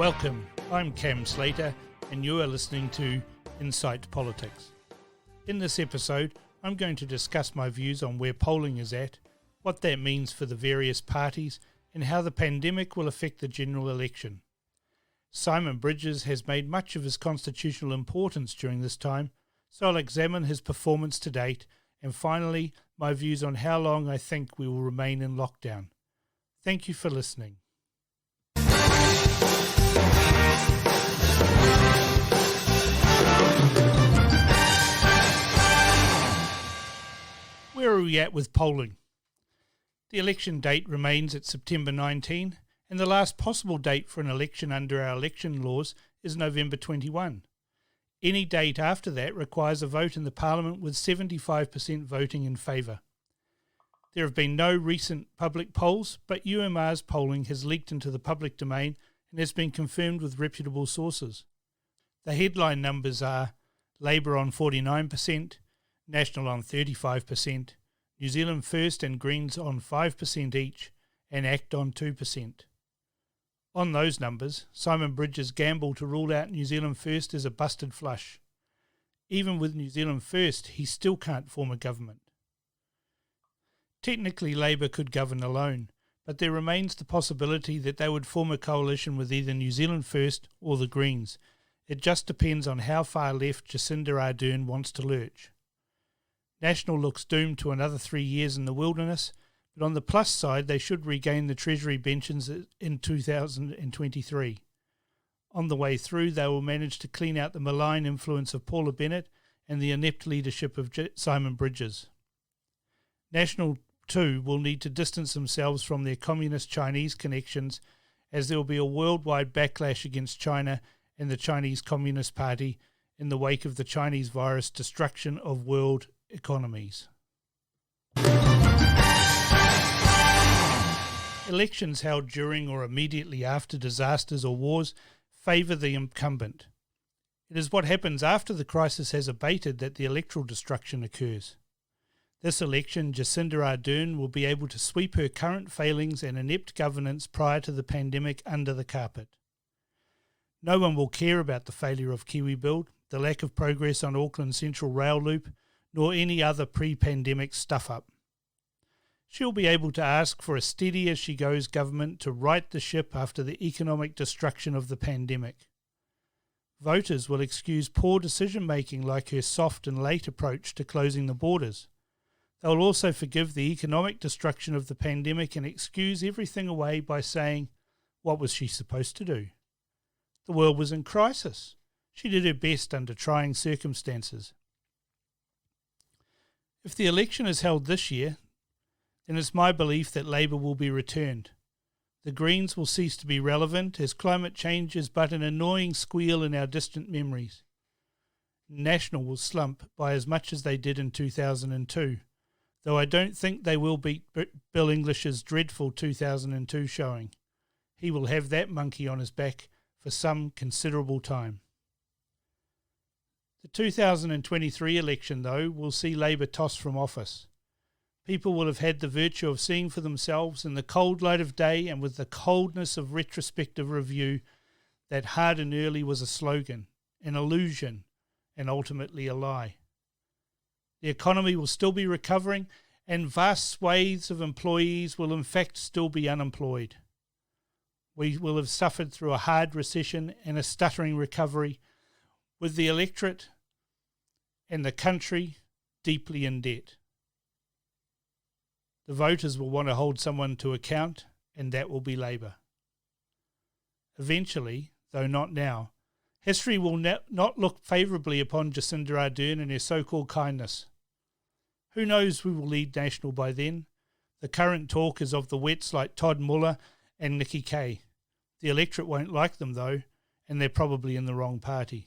Welcome, I'm Cam Slater and you are listening to Insight Politics. In this episode, I'm going to discuss my views on where polling is at, what that means for the various parties, and how the pandemic will affect the general election. Simon Bridges has made much of his constitutional importance during this time, so I'll examine his performance to date, and finally, my views on how long I think we will remain in lockdown. Thank you for listening. Where are we at with polling? The election date remains at September 19, and the last possible date for an election under our election laws is November 21. Any date after that requires a vote in the Parliament with 75% voting in favour. There have been no recent public polls, but UMR's polling has leaked into the public domain and has been confirmed with reputable sources. The headline numbers are Labour on 49%, National on 35%, New Zealand First and Greens on 5% each, and ACT on 2%. On those numbers, Simon Bridges' gamble to rule out New Zealand First is a busted flush. Even with New Zealand First, he still can't form a government. Technically, Labour could govern alone, but there remains the possibility that they would form a coalition with either New Zealand First or the Greens. It just depends on how far left Jacinda Ardern wants to lurch. National looks doomed to another 3 years in the wilderness, but on the plus side they should regain the Treasury benches in 2023. On the way through they will manage to clean out the malign influence of Paula Bennett and the inept leadership of Simon Bridges. National too will need to distance themselves from their communist Chinese connections, as there will be a worldwide backlash against China and the Chinese Communist Party in the wake of the Chinese virus destruction of world economies. Elections held during or immediately after disasters or wars favour the incumbent. It is what happens after the crisis has abated that the electoral destruction occurs. This election, Jacinda Ardern will be able to sweep her current failings and inept governance prior to the pandemic under the carpet. No one will care about the failure of KiwiBuild, the lack of progress on Auckland Central Rail Loop, nor any other pre-pandemic stuff-up. She'll be able to ask for a steady-as-she-goes government to right the ship after the economic destruction of the pandemic. Voters will excuse poor decision-making like her soft and late approach to closing the borders. They'll also forgive the economic destruction of the pandemic and excuse everything away by saying, what was she supposed to do? The world was in crisis. She did her best under trying circumstances. If the election is held this year, then it's my belief that Labour will be returned. The Greens will cease to be relevant as climate change is but an annoying squeal in our distant memories. National will slump by as much as they did in 2002, though I don't think they will beat Bill English's dreadful 2002 showing. He will have that monkey on his back for some considerable time. The 2023 election, though, will see Labour toss from office. People will have had the virtue of seeing for themselves in the cold light of day and with the coldness of retrospective review that hard and early was a slogan, an illusion, and ultimately a lie. The economy will still be recovering and vast swathes of employees will in fact still be unemployed. We will have suffered through a hard recession and a stuttering recovery, with the electorate and the country deeply in debt. The voters will want to hold someone to account, and that will be Labour. Eventually, though not now, history will not look favourably upon Jacinda Ardern and her so-called kindness. Who knows who will lead National by then? The current talk is of the wets like Todd Muller and Nikki Kaye. The electorate won't like them though, and they're probably in the wrong party.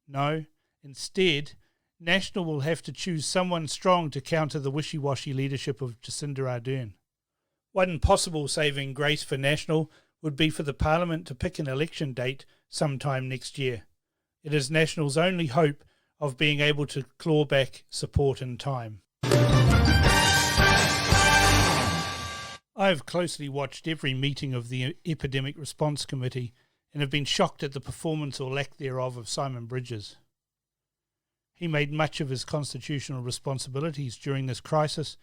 No, instead, National will have to choose someone strong to counter the wishy-washy leadership of Jacinda Ardern. One possible saving grace for National would be for the Parliament to pick an election date sometime next year. It is National's only hope of being able to claw back support in time. I have closely watched every meeting of the Epidemic Response Committee and have been shocked at the performance or lack thereof of Simon Bridges. He made much of his constitutional responsibilities during this crisis,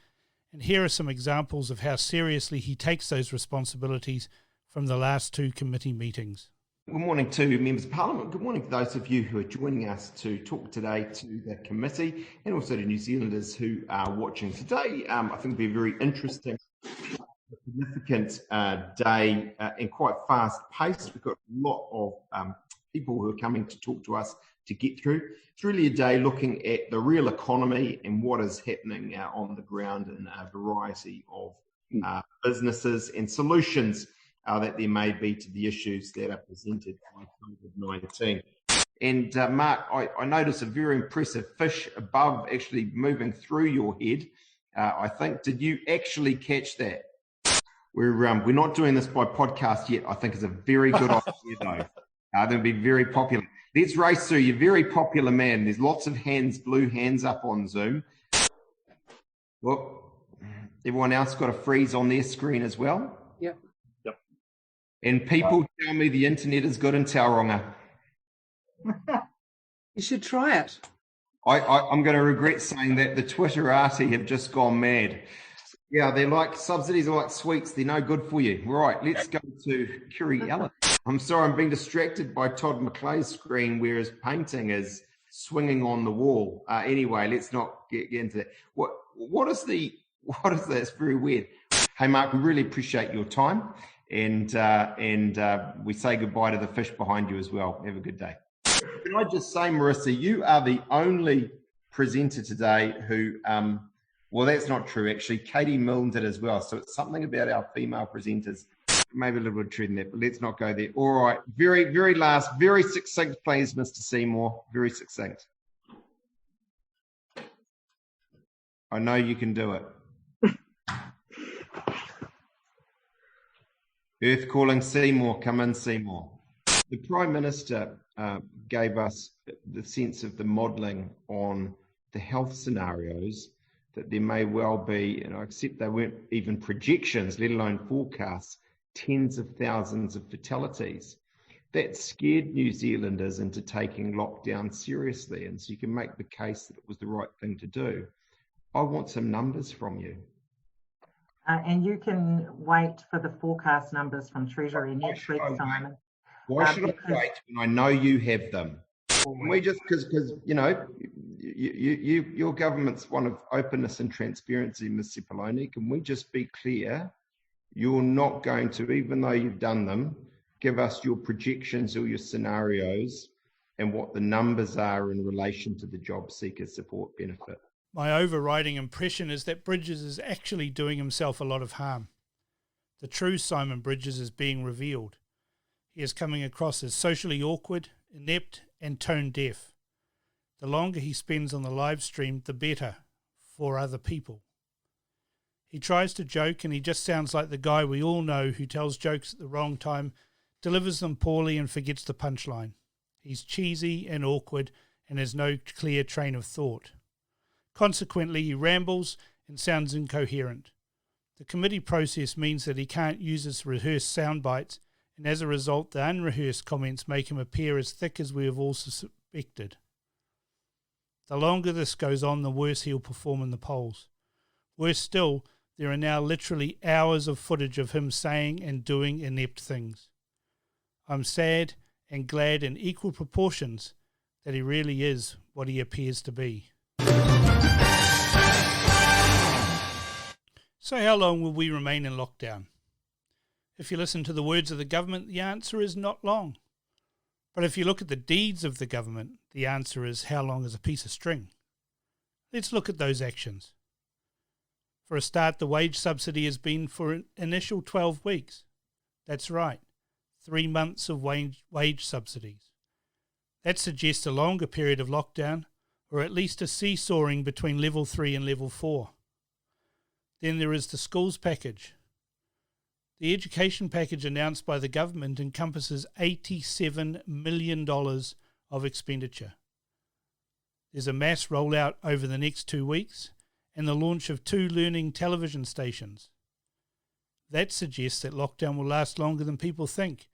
and here are some examples of how seriously he takes those responsibilities from the last 2 committee meetings. Good morning to members of Parliament. Good morning to those of you who are joining us to talk today to the committee, and also to New Zealanders who are watching today. I think it'll be a very interesting, significant day and quite fast-paced. We've got a lot of people who are coming to talk to us to get through. It's really a day looking at the real economy and what is happening on the ground in a variety of businesses and solutions that there may be to the issues that are presented by COVID-19. And Mark, I notice a very impressive fish above actually moving through your head. I think, did you actually catch that? We're not doing this by podcast yet. I think it's a very good idea though. They'll be very popular. Let's race through. You're a very popular man. There's lots of blue hands up on Zoom. Look, everyone else got a freeze on their screen as well? Yep. And people tell me the internet is good in Tauranga. You should try it. I'm going to regret saying that. The Twitterati have just gone mad. Yeah, they're like subsidies are like sweets. They're no good for you. Right, let's go to Kiri Ellis. I'm sorry, I'm being distracted by Todd McClay's screen where his painting is swinging on the wall. Anyway, let's not get into that. What is that? It's very weird. Hey, Mark, we really appreciate your time. And we say goodbye to the fish behind you as well. Have a good day. Can I just say, Marissa, you are the only presenter today who, well, that's not true, actually. Katie Milne did as well. So it's something about our female presenters. Maybe a little bit of truth in that, but let's not go there. All right. Very, very last, very succinct, please, Mr. Seymour. Very succinct. I know you can do it. Earth calling Seymour, come in Seymour. The Prime Minister gave us the sense of the modelling on the health scenarios that there may well be, and I accept they weren't even projections, let alone forecasts, tens of thousands of fatalities. That scared New Zealanders into taking lockdown seriously, and so you can make the case that it was the right thing to do. I want some numbers from you. And you can wait for the forecast numbers from Treasury next week, Simon. Why should I wait when I know you have them? Can we just, because you know, your government's one of openness and transparency, Ms. Cipollone. Can we just be clear? You're not going to, even though you've done them, give us your projections or your scenarios and what the numbers are in relation to the job seeker support benefit. My overriding impression is that Bridges is actually doing himself a lot of harm. The true Simon Bridges is being revealed. He is coming across as socially awkward, inept and tone deaf. The longer he spends on the live stream, the better for other people. He tries to joke and he just sounds like the guy we all know who tells jokes at the wrong time, delivers them poorly and forgets the punchline. He's cheesy and awkward and has no clear train of thought. Consequently, he rambles and sounds incoherent. The committee process means that he can't use his rehearsed sound bites, and as a result, the unrehearsed comments make him appear as thick as we have all suspected. The longer this goes on, the worse he'll perform in the polls. Worse still, there are now literally hours of footage of him saying and doing inept things. I'm sad and glad in equal proportions that he really is what he appears to be. So how long will we remain in lockdown? If you listen to the words of the government, the answer is not long. But if you look at the deeds of the government, the answer is how long is a piece of string? Let's look at those actions. For a start, the wage subsidy has been for an initial 12 weeks. That's right, 3 months of wage subsidies. That suggests a longer period of lockdown, or at least a seesawing between level 3 and level 4. Then there is the schools package. The education package announced by the government encompasses $87 million of expenditure. There's a mass rollout over the next 2 weeks and the launch of 2 learning television stations. That suggests that lockdown will last longer than people think,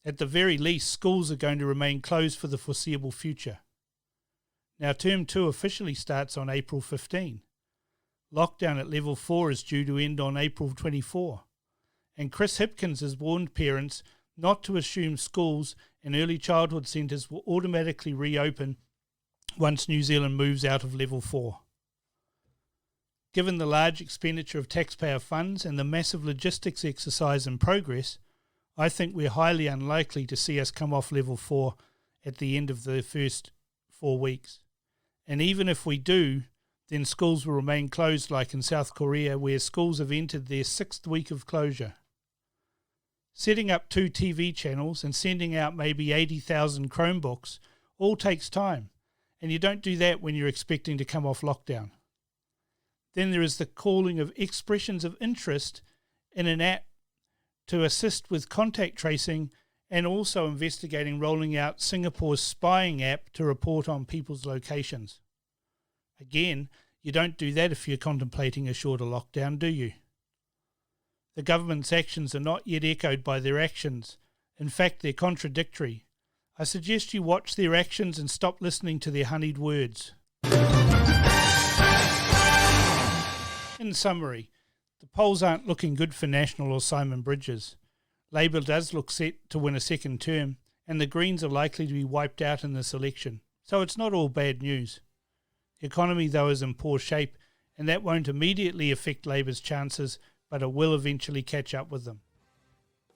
At the very least, schools are going to remain closed for the foreseeable future. Now, Term 2 officially starts on April 15. Lockdown at Level 4 is due to end on April 24. And Chris Hipkins has warned parents not to assume schools and early childhood centres will automatically reopen once New Zealand moves out of Level 4. Given the large expenditure of taxpayer funds and the massive logistics exercise in progress, I think we're highly unlikely to see us come off Level 4 at the end of the first 4 weeks. And even if we do, then schools will remain closed like in South Korea, where schools have entered their 6th week of closure. Setting up 2 TV channels and sending out maybe 80,000 Chromebooks all takes time, and you don't do that when you're expecting to come off lockdown. Then there is the calling of expressions of interest in an app to assist with contact tracing and also investigating rolling out Singapore's spying app to report on people's locations. Again, you don't do that if you're contemplating a shorter lockdown, do you? The government's actions are not yet echoed by their actions. In fact, they're contradictory. I suggest you watch their actions and stop listening to their honeyed words. In summary, the polls aren't looking good for National or Simon Bridges. Labour does look set to win a second term, and the Greens are likely to be wiped out in this election. So it's not all bad news. The economy, though, is in poor shape, and that won't immediately affect Labour's chances, but it will eventually catch up with them.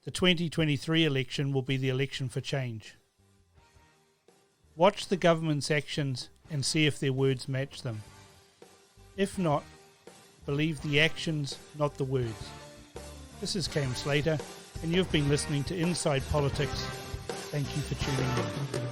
The 2023 election will be the election for change. Watch the government's actions and see if their words match them. If not, believe the actions, not the words. This is Cam Slater, and you've been listening to Inside Politics. Thank you for tuning in.